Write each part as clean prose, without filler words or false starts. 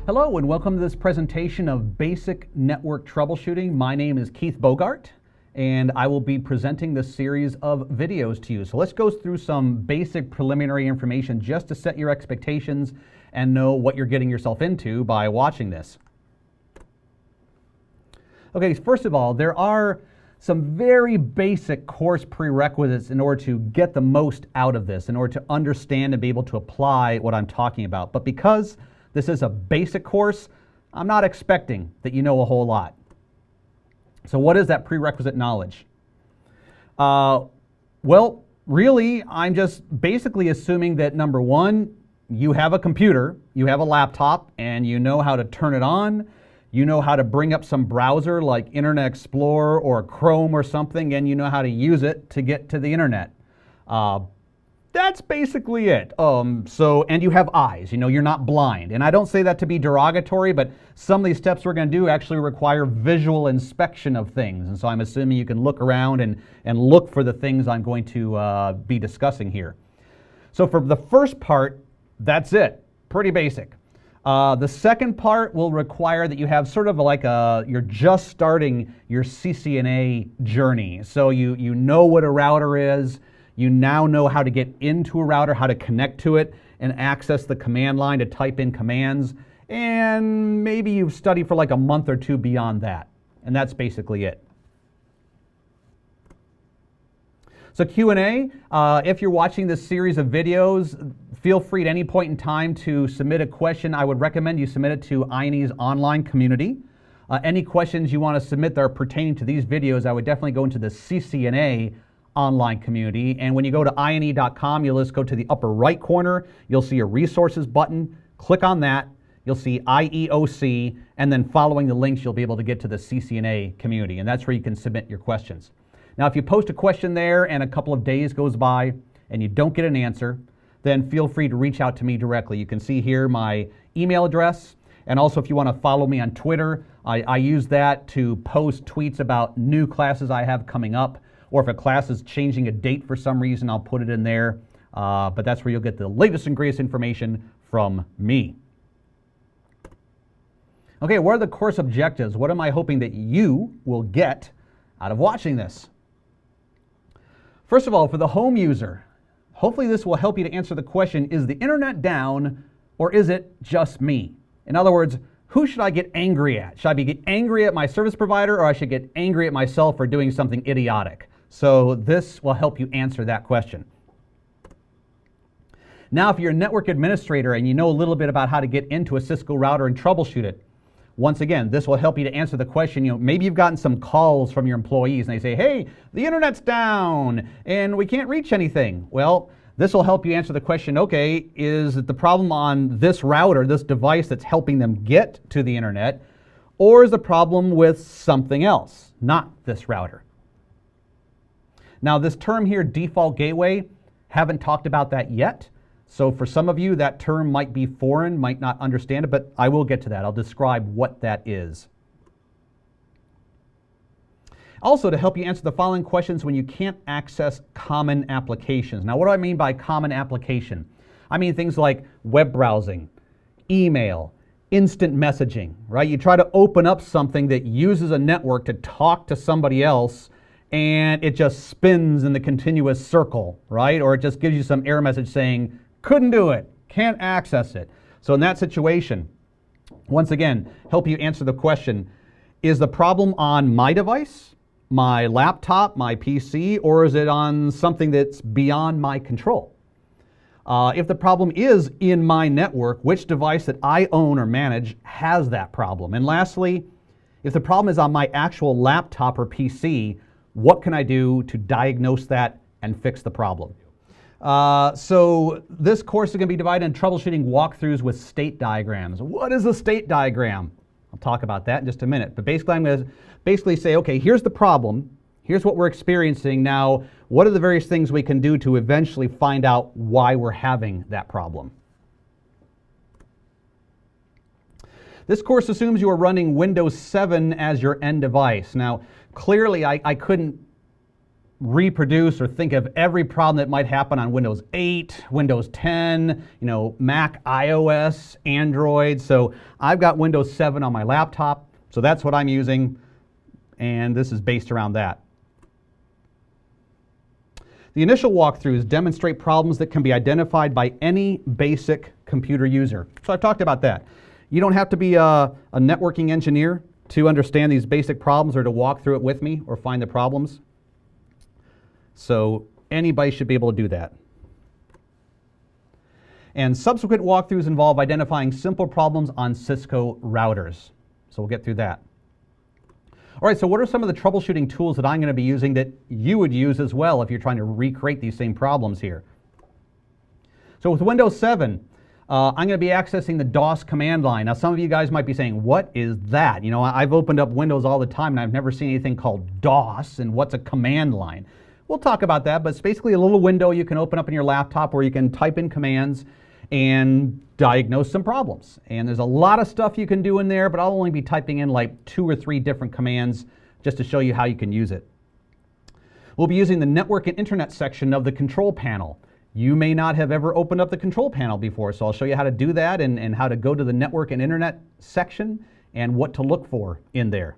Hello and welcome to this presentation of Basic Network Troubleshooting. My name is Keith Bogart and I will be presenting this series of videos to you. So let's go through some basic preliminary information just to set your expectations and know what you're getting yourself into by watching this. Okay, first of all, there are some very basic course prerequisites in order to get the most out of this, in order to understand and be able to apply what I'm talking about. But because this is a basic course, I'm not expecting that you know a whole lot. So what is that prerequisite knowledge? Well, really, I'm just basically assuming that number one, you have a computer, you have a laptop, and you know how to turn it on. You know how to bring up some browser like Internet Explorer or Chrome or something, and you know how to use it to get to the internet. That's basically it. And you have eyes, you know, you're not blind. And I don't say that to be derogatory, but some of these steps we're going to do actually require visual inspection of things. And so I'm assuming you can look around and look for the things I'm going to be discussing here. So for the first part, that's it. Pretty basic. The second part will require that you have sort of like you're just starting your CCNA journey. So you know what a router is. You now know how to get into a router, how to connect to it, and access the command line to type in commands. And maybe you've studied for like a month or two beyond that. And that's basically it. So Q&A, if you're watching this series of videos, feel free at any point in time to submit a question. I would recommend you submit it to I&E's online community. Any questions you want to submit that are pertaining to these videos, I would definitely go into the CCNA online community. And when you go to ine.com, you'll just go to the upper right corner. You'll see a resources button. Click on that. You'll see IEOC, and then following the links, you'll be able to get to the CCNA community. And that's where you can submit your questions. Now, if you post a question there and a couple of days goes by and you don't get an answer, then feel free to reach out to me directly. You can see here my email address. And also, if you want to follow me on Twitter, I use that to post tweets about new classes I have coming up. Or if a class is changing a date for some reason, I'll put it in there. But that's where you'll get the latest and greatest information from me. Okay, what are the course objectives? What am I hoping that you will get out of watching this? First of all, for the home user, hopefully this will help you to answer the question, is the internet down or is it just me? In other words, who should I get angry at? Should I get angry at my service provider or I should get angry at myself for doing something idiotic? So this will help you answer that question. Now, if you're a network administrator and you know a little bit about how to get into a Cisco router and troubleshoot it, once again, this will help you to answer the question. You know, maybe you've gotten some calls from your employees and they say, hey, the internet's down and we can't reach anything. Well, this will help you answer the question, okay, is it the problem on this router, this device that's helping them get to the internet, or is the problem with something else, not this router? Now, this term here, default gateway, haven't talked about that yet. So for some of you, that term might be foreign, might not understand it, but I will get to that. I'll describe what that is. Also, to help you answer the following questions when you can't access common applications. Now, what do I mean by common application? I mean things like web browsing, email, instant messaging, right? You try to open up something that uses a network to talk to somebody else, and it just spins in the continuous circle, right? Or it just gives you some error message saying, couldn't do it, can't access it. So in that situation, once again, help you answer the question, is the problem on my device, my laptop, my PC, or is it on something that's beyond my control? If the problem is in my network, which device that I own or manage has that problem? And lastly, if the problem is on my actual laptop or PC, what can I do to diagnose that and fix the problem? So this course is going to be divided into troubleshooting walkthroughs with state diagrams. What is a state diagram? I'll talk about that in just a minute. But basically, I'm going to say, okay, here's the problem. Here's what we're experiencing. Now, what are the various things we can do to eventually find out why we're having that problem? This course assumes you are running Windows 7 as your end device. Now, clearly, I couldn't reproduce or think of every problem that might happen on Windows 8, Windows 10, Mac, iOS, Android. So I've got Windows 7 on my laptop, so that's what I'm using, and this is based around that. The initial walkthroughs demonstrate problems that can be identified by any basic computer user. So I've talked about that. You don't have to be a networking engineer to understand these basic problems or to walk through it with me or find the problems. So anybody should be able to do that. And subsequent walkthroughs involve identifying simple problems on Cisco routers. So we'll get through that. All right, so what are some of the troubleshooting tools that I'm going to be using that you would use as well if you're trying to recreate these same problems here? So with Windows 7, I'm going to be accessing the DOS command line. Now, some of you guys might be saying, what is that? I've opened up Windows all the time and I've never seen anything called DOS, and what's a command line? We'll talk about that, but it's basically a little window you can open up in your laptop where you can type in commands and diagnose some problems. And there's a lot of stuff you can do in there, but I'll only be typing in like 2 or 3 different commands just to show you how you can use it. We'll be using the network and internet section of the control panel. You may not have ever opened up the control panel before, so I'll show you how to do that and how to go to the network and internet section and what to look for in there.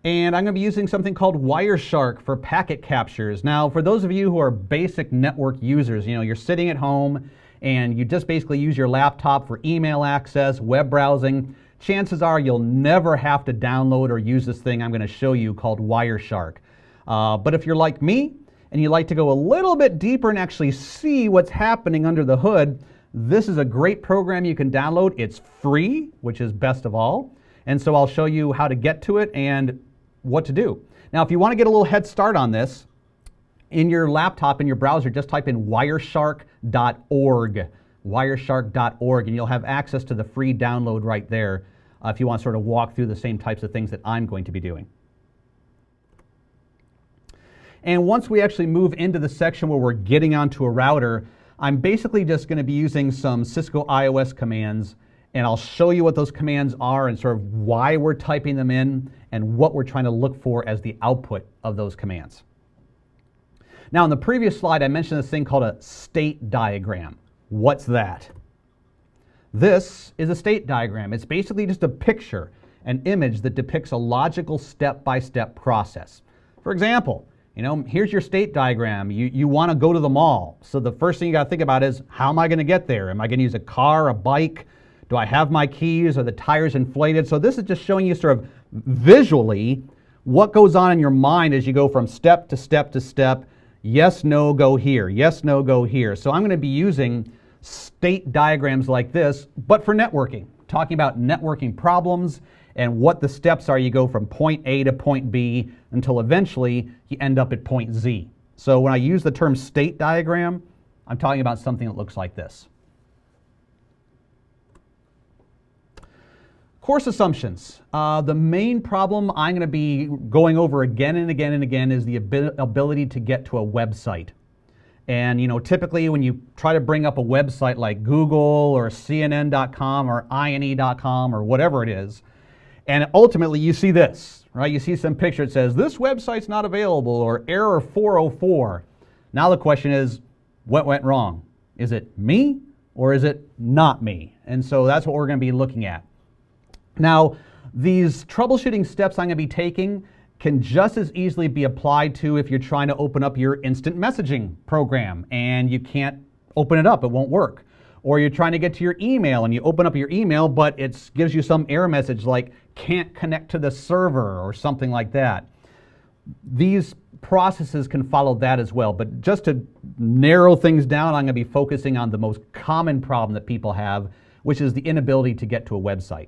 And I'm going to be using something called Wireshark for packet captures. Now, for those of you who are basic network users, you're sitting at home and you just basically use your laptop for email access, web browsing, chances are you'll never have to download or use this thing I'm going to show you called Wireshark. But if you're like me and you like to go a little bit deeper and actually see what's happening under the hood, this is a great program you can download. It's free, which is best of all. And so I'll show you how to get to it and what to do. Now, if you want to get a little head start on this, in your laptop, in your browser, just type in wireshark.org, wireshark.org, and you'll have access to the free download right there if you want to sort of walk through the same types of things that I'm going to be doing. And once we actually move into the section where we're getting onto a router, I'm basically just going to be using some Cisco iOS commands, and I'll show you what those commands are and sort of why we're typing them in and what we're trying to look for as the output of those commands. Now, in the previous slide, I mentioned this thing called a state diagram. What's that? This is a state diagram. It's basically just a picture, an image that depicts a logical step-by-step process. For example, here's your state diagram. You want to go to the mall. So the first thing you got to think about is, how am I going to get there? Am I going to use a car, a bike? Do I have my keys? Are the tires inflated? So this is just showing you sort of visually what goes on in your mind as you go from step to step to step. Yes, no, go here. Yes, no, go here. So I'm going to be using state diagrams like this, but for networking, talking about networking problems and what the steps are. You go from point A to point B until eventually you end up at point Z. So when I use the term state diagram, I'm talking about something that looks like this. Course assumptions. The main problem I'm going to be going over again and again and again is the ability to get to a website. And typically when you try to bring up a website like Google or CNN.com or INE.com or whatever it is, and ultimately you see this, right? You see some picture that says, this website's not available, or error 404. Now the question is, what went wrong? Is it me or is it not me? And so that's what we're going to be looking at. Now, these troubleshooting steps I'm going to be taking can just as easily be applied to if you're trying to open up your instant messaging program and you can't open it up, it won't work. Or you're trying to get to your email and you open up your email, but it gives you some error message like can't connect to the server or something like that. These processes can follow that as well, but just to narrow things down, I'm going to be focusing on the most common problem that people have, which is the inability to get to a website.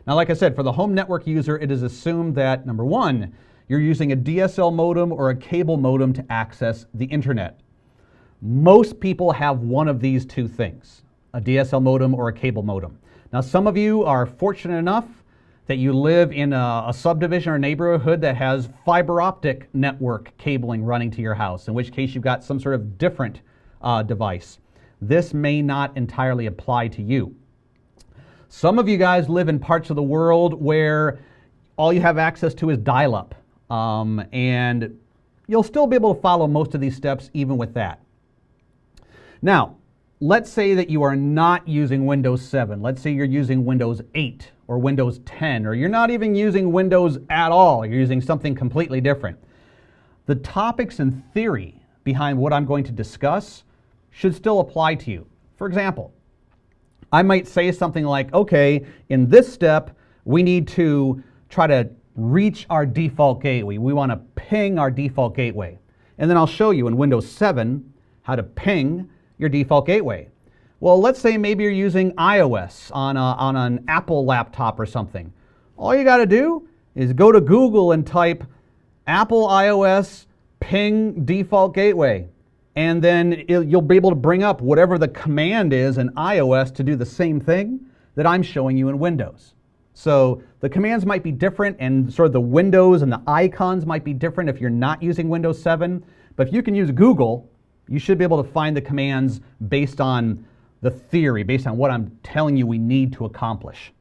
Now, like I said, for the home network user, it is assumed that, number one, you're using a DSL modem or a cable modem to access the internet. Most people have one of these two things, a DSL modem or a cable modem. Now, some of you are fortunate enough that you live in a subdivision or neighborhood that has fiber optic network cabling running to your house, in which case you've got some sort of different device. This may not entirely apply to you. Some of you guys live in parts of the world where all you have access to is dial-up, and you'll still be able to follow most of these steps even with that. Now, let's say that you are not using Windows 7. Let's say you're using Windows 8 or Windows 10, or you're not even using Windows at all. You're using something completely different. The topics and theory behind what I'm going to discuss should still apply to you. For example, I might say something like, okay, in this step, we need to try to reach our default gateway. We want to ping our default gateway. And then I'll show you in Windows 7 how to ping your default gateway. Well, let's say maybe you're using iOS on an Apple laptop or something. All you got to do is go to Google and type Apple iOS ping default gateway. And then you'll be able to bring up whatever the command is in iOS to do the same thing that I'm showing you in Windows. So the commands might be different, and sort of the windows and the icons might be different if you're not using Windows 7. But if you can use Google, you should be able to find the commands based on the theory, based on what I'm telling you we need to accomplish.